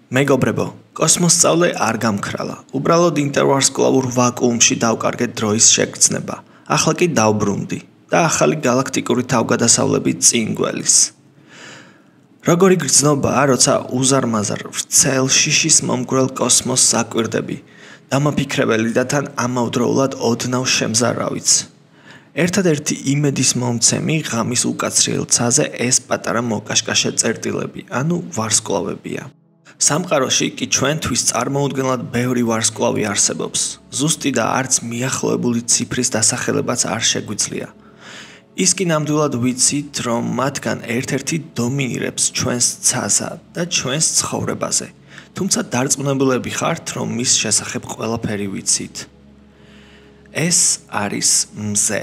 მეგობრებო, კოსმოსწავლე არ გამქრალა. უბრალოდ ინტერვარსკვლავურ ვაკუუმში დავკარგეთ დროის შეგრძნება. ახლა კი დავბრუნდი და ახალი galaktikuri თავგადასავლები წინ გველის. როგორი გრძნობაა, როცა უზარმაზარ ვრცელ შიშის მომგვრელ კოსმოსს აკვირდები, დამაფიქრებელი და თან ამავდროულად ოდნავ შემზარავიც. ერთადერთი იმედის მომცემი ღამის უკაცრიელ ცაზე ეს პატარა მოკაშკაშე წერტილები, ანუ ვარსკვლავებია. სამყაროში კი ჩვენთვის წარმოუდგენლად ბევრი ვარსკვლავი არსებობს. ზუსტი და არც მიახლოებული ციფრის დასახელებაც არ შეგვიძლია. ის კი ნამდვილად ვიცით, რომ მათგან ერთ-ერთი დომინირებს ჩვენს ცაზე და ჩვენს ცხოვრებაზე. თუმცა დარწმუნებულები ხართ, რომ მის შესახებ ყველაფერი ვიცით. ეს არის მზე.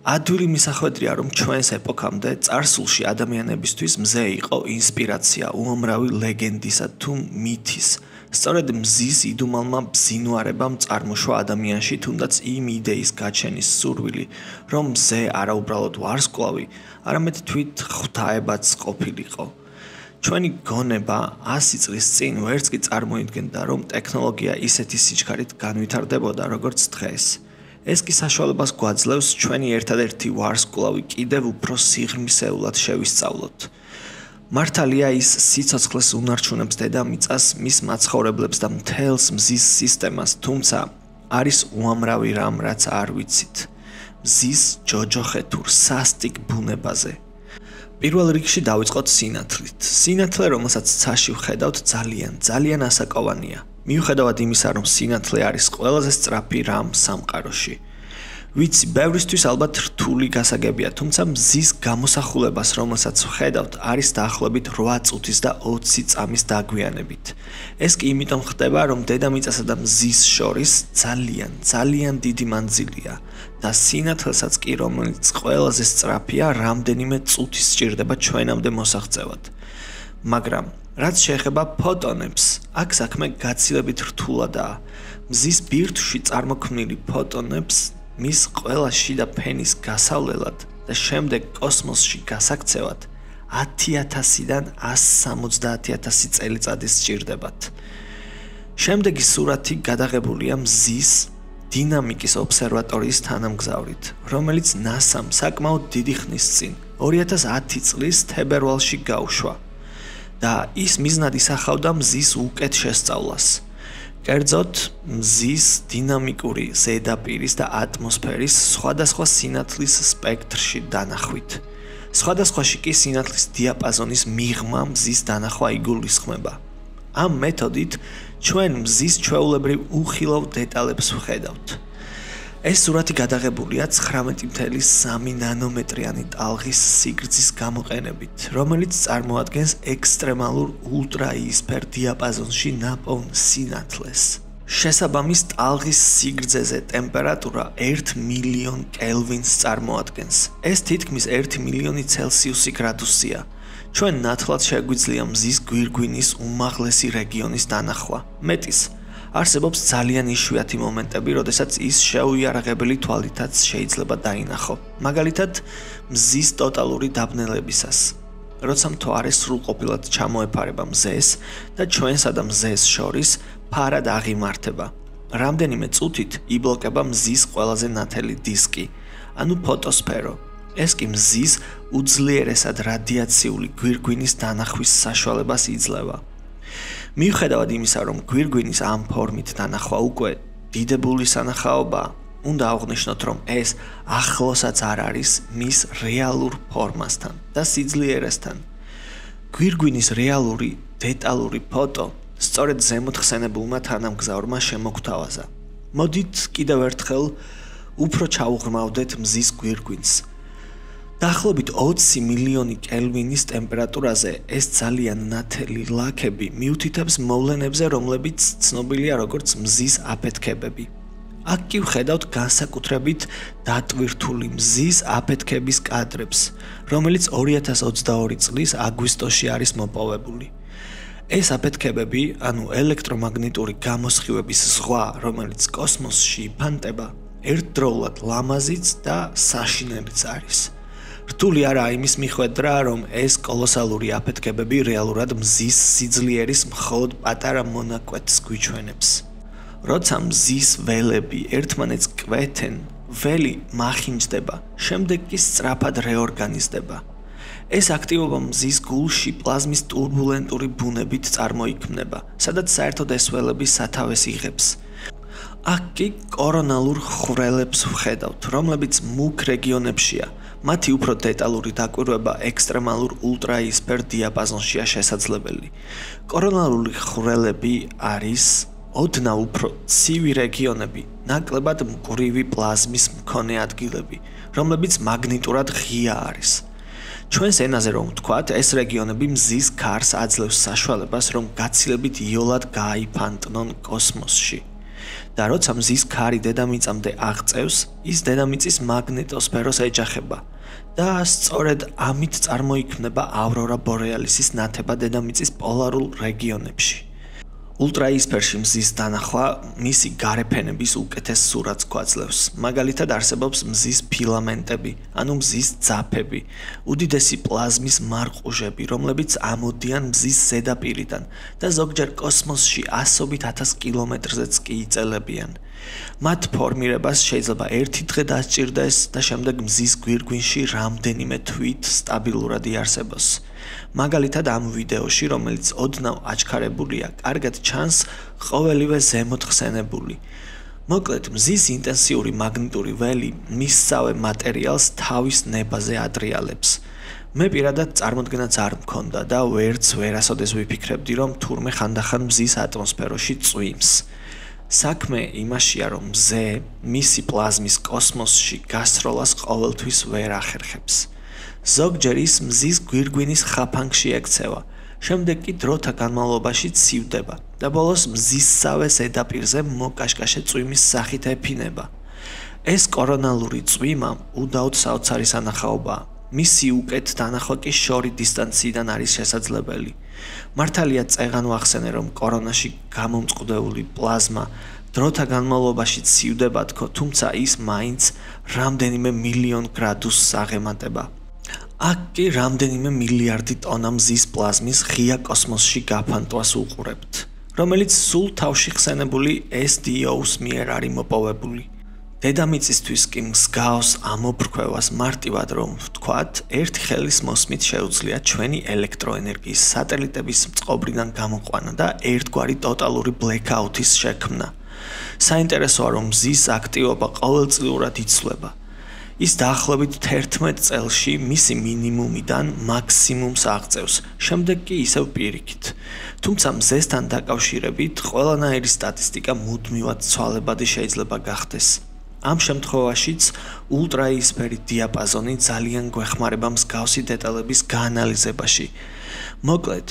ადვილი მისახვედრია, რომ ჩვენს ეპოქამდე წარსულში ადამიანებისთვის მზე იყო ინსპირაცია უამრავი ლეგენდისა თუ მითის. სწორედ მზის იდუმალმა ბზინვარებამ წარმოშვა ადამიანში თუნდაც იმ იდეის გაჩენის სურვილი, რომ მზე არა უბრალოდ ვარსკვლავი, არამედ თვით ღვთაებაც ყოფილიყო. ჩვენი გონება 100 წლის წინ ვერც კი წარმოიდგენდა, რომ ტექნოლოგია ისეთი სიჩქარით განვითარდებოდა, როგორც დღეს. ეს კი საშუალებას გვაძლევს ჩვენი ერთადერთი ვარსკვლავი კიდევ უფრო სიღრმისეულად შევისწავლოთ. მართალია ის სიცოცხლეს უნარჩუნებს დედამიწას, მის მაცხოვრებლებს და მთელს მზის სისტემას, თუმცა არის უამრავი რამ, რაც არ ვიცით. მზის ჯოჯოხეთურ სასტიკ ბუნებაზე. პირველ რიგში დავიწყოთ სინათლით. სინათლე, რომელსაც ცაში ვხედავთ, ძალიან ასაკოვანია. მიუხედავად იმისა, რომ სინათლე არის ყველაზე სწრაფი რამ სამყაროში. ვიცი, ბევრისთვის ალბათ რთული გასაგებია, თუმცა მზის გამოსახულებას, რომელსაც ვხედავთ, არის დაახლოებით 8 წუთის და 20 წამის დაგვიანებით. ეს კი იმიტომ ხდება, რომ დედამიწასა და მზის შორის ძალიან დიდი მანძილია და სინათლესაც კი, რომელიც ყველაზე სწრაფია, რამდენიმე წუთი სჭირდება ჩვენამდე მოსაღწევად. მაგრამ რაც შეეხება ფოტონებს, აქ საქმე გაცილებით რთულადაა. მზის ბირთვში წარმოქმნილი ფოტონებს მის ყველა შიდა ფენის გასავლელად და შემდეგ კოსმოსში გასაქცევად 10,000-დან 170,000 წელიწადი სჭირდებათ. შემდეგი სურათი გადაღებულია მზის დინამიკის ობსერვატორიის თანამგზავრით, რომელიც NASA-მ საკმაოდ დიდი ხნის წინ 2010 წლის თებერვალში გაუშვა. და ის მიზნად ისახავდა მზის უკეთ შესწავლას. კერძოდ, მზის დინამიკური ზედაპირის და ატმოსფერის სხვადასხვა სინათლის სპექტრში დანახვით. სხვადასხვაში კი სინათლის დიაპაზონის მიღმა მზის დანახვა იგულისხმება. ამ მეთოდით ჩვენ მზის ჩვეულებრივ უხილავ დეტალებს ვხედავთ. ეს სურათი გადაღებულია 19.3 ნანომეტრიანი ტალღის სიგრძის გამოყენებით, რომელიც წარმოადგენს ექსტრემალურ ულტრაიისფერ დიაპაზონში ნაპოვნ სინათლეს. შესაბამის ტალღის სიგრძეზე ტემპერატურა 1 მილიონ კელვინს წარმოადგენს. ეს თითქმის 1 მილიონი ცელსიუსი გრადუსია. ჩვენ ნათლად შეგვიძლია მზის გვირგვინის უმაღლესი რეგიონის დანახვა. მეტის, არსებობს ძალიან იშვიათი მომენტები, როდესაც ის შეუიარაღებელი თვალითაც შეიძლება დაინახო. მაგალითად, მზის ტოტალური დაბნელებისას. როცა მთვარე სრულყოფილად ჩამოეფარება მზეს და ჩვენსა და მზეს შორის ფარად აღიმართება. რამდენიმე წუთით იბლოკება მზის ყველაზე ნათელი დისკი, ანუ ფოტოსფერო. ეს კი მზის უძლიერესად რადიაციული გვირგვინის დანახვის საშუალებას იძლევა. მიუხედავად იმისა, რომ გვირგვინის ამ ფორმით დანახვა უკვე დიდებული სანახაობაა, უნდა აღვნიშნოთ, რომ ეს ახლოსაც არ არის მის რეალურ ფორმასთან და სიძლიერესთან. გვირგვინის რეალური დეტალური ფოტო სწორედ ზემოთ ხსენებულმა თანამგზავრმა შემოგთავაზა. მოდით კიდევ ერთხელ უფრო ჩაუღრმავდეთ მზის გვირგვინს. დაახლოებით 20 მილიონი კელვინის ტემპერატურაზე ეს ძალიან ნათელი ლაქები მიუთითებს მოვლენებზე, რომლებიც ცნობილია როგორც მზის აფეთქებები. აქ კი ვხედავთ განსაკუთრებით დატვირთული მზის აფეთქების კადრებს, რომელიც 2022 წლის აგვისტოში არის მოპოვებული. ეს აფეთქებები, ანუ ელექტრომაგნიტური გამოსხივების ზღვა, რომელიც კოსმოსში იფანტება, ერთდროულად ლამაზიც და საშინელიც არის. რთული არაა იმის მიხვედრა, რომ ეს კოლოსალური აფეთქებები რეალურად მზის სიძლიერის მხოლოდ პატარა მონაკვეთს გვიჩვენებს. როცა მზის ველები ერთმანეთს კვეთენ, ველი მახინჯდება, შემდეგ კი სწრაფად რეორგანიზდება. ეს აქტივობა მზის გულში პლაზმის ტურბულენტური ბუნებით წარმოიქმნება, სადაც საერთოდ ეს ველები სათავეს იღებს. აქ კი კორონალურ ხვრელებს ვხედავთ, რომლებიც მუქ რეგიონებშია. მათი უფრო დეტალური დაკვირვება ექსტრემალურ ულტრაიისფერ დიაპაზონშია შესაძლებელი. კორონალური ხვრელები არის ოდნავ უფრო ცივი რეგიონები, ნაკლებად მკვრივი პლაზმის მქონე ადგილები, რომლებიც მაგნიტურად ღია არის. ჩვენს ენაზე რომ ვთქვათ, ეს რეგიონები მზის ქარს აძლევს საშუალებას, რომ გაცილებით იოლად გაიფანტნონ კოსმოსში. და როცა მზის ქარი დედამიწამდე აღწევს, ის დედამიწის მაგნეტოსფეროს ეჯახება და სწორედ ამით წარმოიქმნება ავრორა ბორეალისის ნათება დედამიწის პოლარულ რეგიონებში. ულტრაიისფერში მზის დანახვა მისი გარეფენების უკეთეს სურათს გვაძლევს. მაგალითად არსებობს მზის ფილამენტები, ანუ მზის ძაფები, უდიდესი პლაზმის მარყუჟები, რომლებიც ამოდიან მზის ზედაპირიდან და ზოგჯერ კოსმოსში ასობით 1000 კილომეტრზეც კი იწელებიან. მათ ფორმირებას შეიძლება ერთი დღე დასჭირდეს და შემდეგ მზის გვირგვინში რამდენიმე თვით სტაბილურად იარსებოს. მაგალითად ამ ვიდეოში, რომელიც ოდნავ აჩქარებულია, კარგად ჩანს ყოველივე ზემოთ ხსენებული. მოკლედ, მზის ინტენსიური მაგნიტური ველი მისსავე მატერიალს თავის ნებაზე ადრიალებს. მე პირადად წარმოდგენაც არ მქონდა და ვერასოდეს ვიფიქრებდი, რომ თურმე ხანდახან მზის ატმოსფეროში წვიმს. საქმე იმაშია, რომ მზე მისი პლაზმის კოსმოსში გასროლას ყოველთვის ვერ ახერხებს. ზოგჯერ ის მზის გვირგვინის ხაფანგში ექცევა, შემდეგ კი დროთა განმავლობაში ცივდება და ბოლოს მზისსავე ზედაპირზე მოკაშკაშე წვიმის სახით ეფინება. ეს კორონალური წვიმა უდაოდ საოცარი სანახაობაა. მისი უკეთ დანახვა კი შორი დისტანციიდან არის შესაძლებელი. მართალია წეღან ვახსენე, რომ კორონაში გამომწყდეული პლაზმა დროთა განმავლობაში ცივდება თქო, თუმცა ის მაინც რამდენიმე მილიონ გრადუსს აღემატება. აქ კი რამდენიმე მილიარდი ტონა მზის პლაზმის ღია კოსმოსში გაფანტვას უყურებთ, რომელიც სულ თავში ხსენებული SDO-ს მიერ არის მოპოვებული. დედამიწისთვის კი მსგავს ამოფრქვევას მარტივად რომ ვთქვათ, ერთი ხელის მოსმით შეუძლია ჩვენი ელექტროენერგიის სატელიტების წყობრიდან გამოყვანა და ერთგვარი ტოტალური ბლეკაუთის შექმნა. საინტერესოა, რომ მზის აქტივობა ყოველწლიურად იცვლება. ის დაახლოებით 11 წელში მისი მინიმუმიდან მაქსიმუმს აღწევს, შემდეგ კი ისევ პირიქით. თუმცა მზესთან დაკავშირებით ყველანაირი სტატისტიკა მუდმივად ცვალებადი შეიძლება გახდეს. ამ შემთხვევაშიც ულტრაიისფერი დიაპაზონი ძალიან გვეხმარება მსგავსი დეტალების გაანალიზებაში. მოკლედ,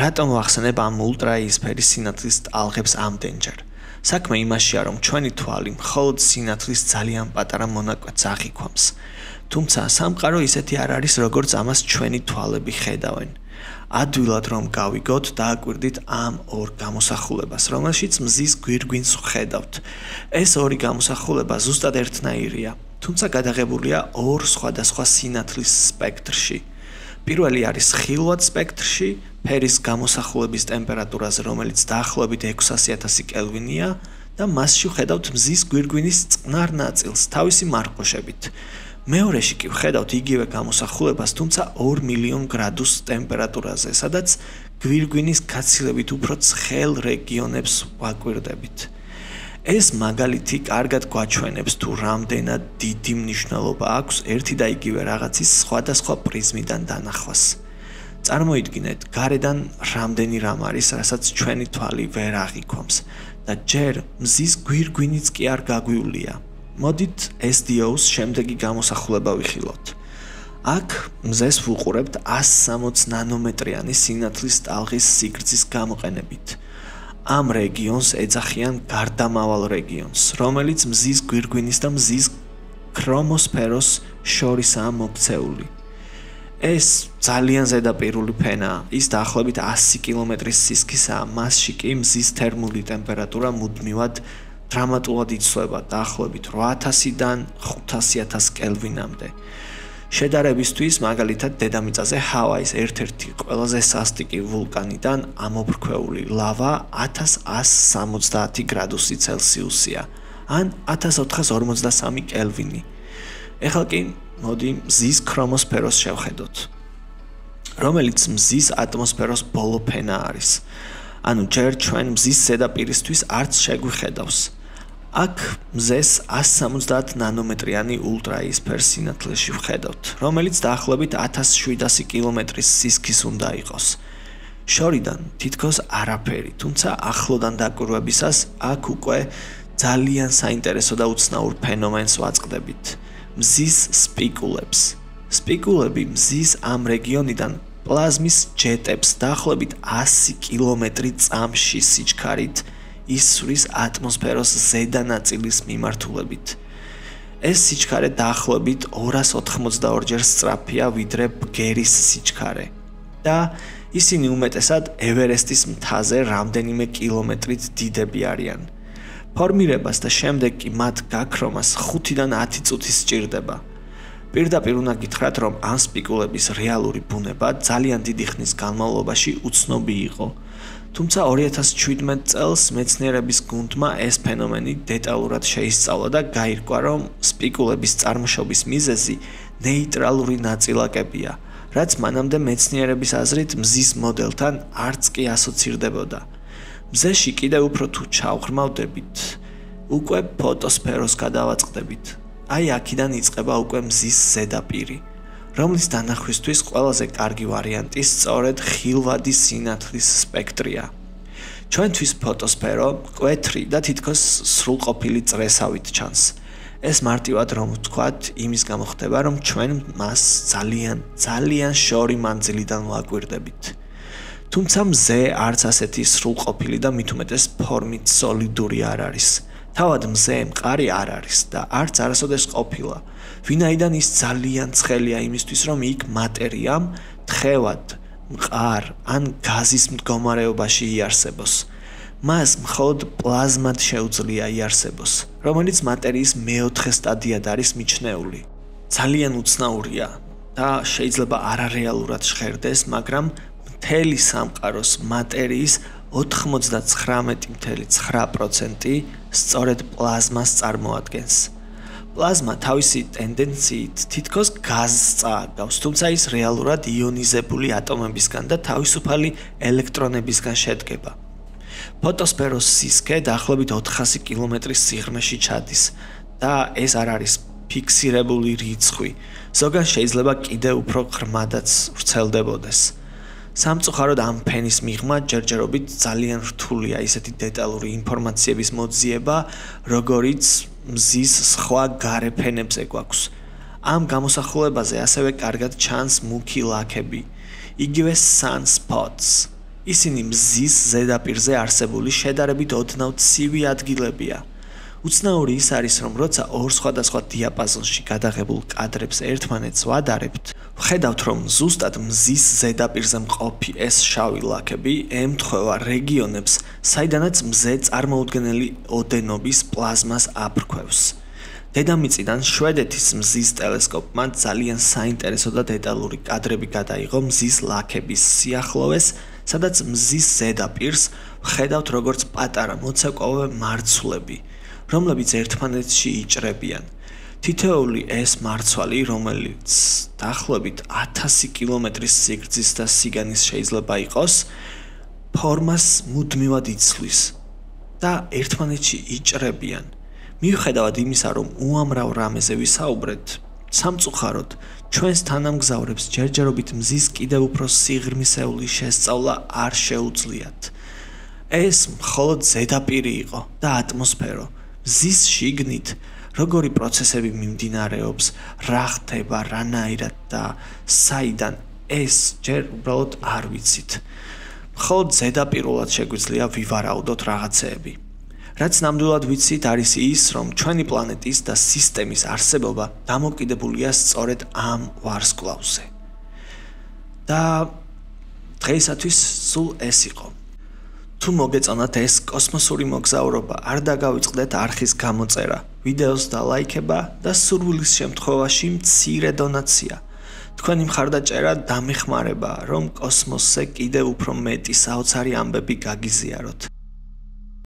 რატომ ვახსენებ ამ ულტრაიისფერი სინათლის ტალღებს ამდენჯერ? საქმე იმაშია, რომ ჩვენი თვალი მხოლოდ სინათლის ძალიან პატარა მონაკვეთს აღიქვამს. თუმცა სამყარო ისეთი არ არის, როგორც ამას ჩვენი თვალები ხედავენ. ადვილად რომ გავიგოთ, დააკვირდით ამ ორ გამოსახულებას, რომელშიც მზის გვირგვინს ვხედავთ. ეს ორი გამოსახულება ზუსტად ერთნაირია, თუმცა გადაღებულია ორ სხვადასხვა სინათლის სპექტრში. პირველი არის ხილვად სპექტრში, ფერის გამოსახულების ტემპერატურაზე, რომელიც დაახლოებით 600,000 კელვინია და მასში ვხედავთ მზის გვირგვინის წყნარ ნაწილს თავისი მარყოშებით. მეორეში კი ვხედავთ იგივე გამოსახულებას, თუმცა 2 მილიონ გრადუს ტემპერატურაზე, სადაც გვირგვინის გაცილებით უფრო ცხელ რეგიონებს ვაკვირდებით. ეს მაგალითი კარგად გვაჩვენებს თუ რამდენად დიდი მნიშვნელობა აქვს ერთი და იგივე რაღაცის სხვადასხვა პრიზმიდან დანახვას. წარმოიდგინეთ, გარედან რამდენი რამ არის, რასაც ჩვენი თვალი ვერ აღიქვამს და ჯერ მზის გვირგვინიც კი არ გაგვივლია. მოდით SDO-ს შემდეგი გამოსახულება ვიხილოთ. აქ მზეს ვუყურებთ 160 ნანომეტრიანი სინათლის ტალღის სიგრძის გამოყენებით. ამ რეგიონს ეძახიან გარდამავალ რეგიონს, რომელიც მზის გვირგვინის და მზის ქრომოსფეროს შორისაა მოქცეული. ეს ძალიან ზედაპირული ფენაა, ის დაახლოებით 100 კილომეტრის სისქისაა, მასში კი მზის თერმული ტემპერატურა მუდმივად დრამატულად იცვლება, დაახლოებით 800-დან 500,000 კელვინამდე. შედარებისთვის, მაგალითად, დედამიწაზე ჰავაის ერთ-ერთი ყველაზე სასტიკი ვულკანიდან ამოფრქვეული ლავა 1170 გრადუსი ცელსიუსია, ან 1453 კელვინი. ეხლა კი მოდი მზის ქრომოსფეროს შევხედოთ, რომელიც მზის ატმოსფეროს ბოლო ფენა არის. ანუ ჯერ ჩვენ მზის ზედაპირისთვის არც შეგვიხედავს. აქ მზეს 170 ნანომეტრიანი ულტრაიისფერ სინათლეში ვხედავთ, რომელიც დაახლოებით 1700 კილომეტრის სისქის უნდა იყოს. შორიდან თითქოს არაფერი, თუმცა ახლოდან დაკვირვებისას აქ უკვე ძალიან საინტერესო და უცნაურ ფენომენს ვაწყდებით. მზის სპიკულებს. სპიკულები მზის ამ რეგიონიდან პლაზმის ჯეტებს დაახლოებით 100 კილომეტრი წამში სიჩქარით ისვრის ატმოსფეროს ზედა ნაწილის მიმართულებით. ეს სიჩქარე დაახლოებით 282 ჯერ სწრაფია ვიდრე ბგერის სიჩქარე და ისინი უმეტესად ევერესტის მთაზე რამდენიმე კილომეტრით დიდები არიან. ფორმირებას და შემდეგ კი მათ გაქრომას 5-დან 10 წუთი სჭირდება. პირდაპირ უნდა გითხრათ, რომ ამ სპიკულების რეალური ბუნება ძალიან დიდი ხნის განმავლობაში უცნობი იყო. თუმცა 2017 წელს მეცნიერების გუნდმა ეს ფენომენი დეტალურად შეისწავლა და გაირკვა, რომ სპიკულების წარმოშობის მიზეზი ნეიტრალური ნაწილაკებია, რაც მანამდე მეცნიერების აზრით მზის მოდელთან არც კი ასოცირდებოდა. მზეში კიდევ უფრო თუ ჩავღრმავდებით, უკვე ფოტოსფეროს გადავაწყდებით. აი აქედან იწყება უკვე მზის ზედაპირი, რომლის დანახვისთვის ყველაზე კარგი ვარიანტი სწორედ ხილვადი სინათლის სპექტრია. ჩვენთვის ფოტოსფერო მკვეთრი და თითქოს სრულყოფილი წრესავით ჩანს. ეს მარტივად რომ ვთქვათ, იმის გამო ხდება, რომ ჩვენ მას ძალიან შორი მანძილიდან ვაკვირდებით. თუმცა მზე არც ასეთი სრულყოფილი და მით უმეტეს ფორმით სოლიდური არ არის. თავად მზე მყარი არ არის და არც არასოდეს ყოფილა, ვინაიდან ის ძალიან ცხელია იმისთვის, რომ იქ მატერიამ თხევად, მყარ ან გაზის მდგომარეობაში იარსებოს. მას მხოლოდ პლაზმად შეუძლია იარსებოს, რომელიც მატერიის მეოთხე სტადიად არის მიჩნეული. ძალიან უცნაურია და შეიძლება არარეალურად ჟღერდეს, მაგრამ მთელი სამყაროს მატერიის 99.9% სწორედ პლაზმას წარმოადგენს. პლაზმა თავისი ტენდენციით თითქოს გაზს წააგავს, თუმცა ის რეალურად იონიზებული ატომებისგან და თავისუფალი ელექტრონებისგან შედგება. ფოტოსფეროს სისქე დაახლოებით 400 კილომეტრის სიღრმეში ჩადის და ეს არ არის ფიქსირებული რიცხვი, ზოგან შეიძლება კიდევ უფრო ღრმადაც ვრცელდებოდეს. სამწუხაროდ ამ ფენის მიღმა ჯერჯერობით ძალიან რთულია ისეთი დეტალური ინფორმაციების მოძიება, როგორიც მზის სხვა გარე ფენებზე გვაქვს. ამ გამოსახულებაზე ასევე კარგად ჩანს მუქი ლაქები, იგივე sunspots. ისინი მზის ზედაპირზე არსებული შედარებით ოდნავ ცივი ადგილებია. უცნაური ის არის, რომ როცა ორ სხვადასხვა დიაპაზონში გადაღებულ კადრებს ერთმანეთს ვადარებთ, ვხედავთ, რომ ზუსტად მზის ზედაპირზე მყოფი ეს შავი ლაქები ემთხვევა რეგიონებს, საიდანაც მზე წარმოუდგენელი ოდენობის პლაზმას აფრქვევს. დედამიწიდან შვედეთის მზის ტელესკოპმა ძალიან საინტერესო და დეტალური კადრები გადაიღო მზის ლაქების სიახლოვეს, სადაც მზის ზედაპირს ვხედავთ როგორც პატარა მოცეკვავე მარცვლები, რომლებიც ერთმანეთში იჭრებიან. თითოეული ეს მარცვალი, რომელიც დაახლოებით 1000 კილომეტრის სიგრძის და სიგანის შეიძლება იყოს, ფორმას მუდმივად იცვლის და ერთმანეთში იჭრებიან. მიუხედავად იმისა, რომ უამრავ რამეზე ვისაუბრეთ, სამწუხაროდ ჩვენს თანამგზავრებს ჯერჯერობით მზის კიდევ უფრო სიღრმისეული შესწავლა არ შეუძლიათ. ეს მხოლოდ ზედაპირი იყო და ატმოსფერო. მზის შიგნით როგორი პროცესები მიმდინარეობს, რა ხდება, რანაირად და საიდან, ეს ჯერ უბრალოდ არ ვიცით. მხოლოდ ზედაპირულად შეგვიძლია ვივარაუდოთ რაღაცეები. რაც ნამდვილად ვიცით, არის ის, რომ ჩვენი პლანეტის და სისტემის არსებობა დამოკიდებულია სწორედ ამ ვარსკვლავზე. და დღეისათვის სულ ეს იყო. თუ მოგეწონათ ეს კოსმოსური მოგზაურობა, არ დაგავიწყდეთ არხის გამოწერა, ვიდეოს დალაიქება და სურვილის შემთხვევაში მცირე დონაცია. თქვენი მხარდაჭერა დამეხმარება, რომ კოსმოსზე კიდევ უფრო მეტი საოცარი ამბები გაგიზიაროთ.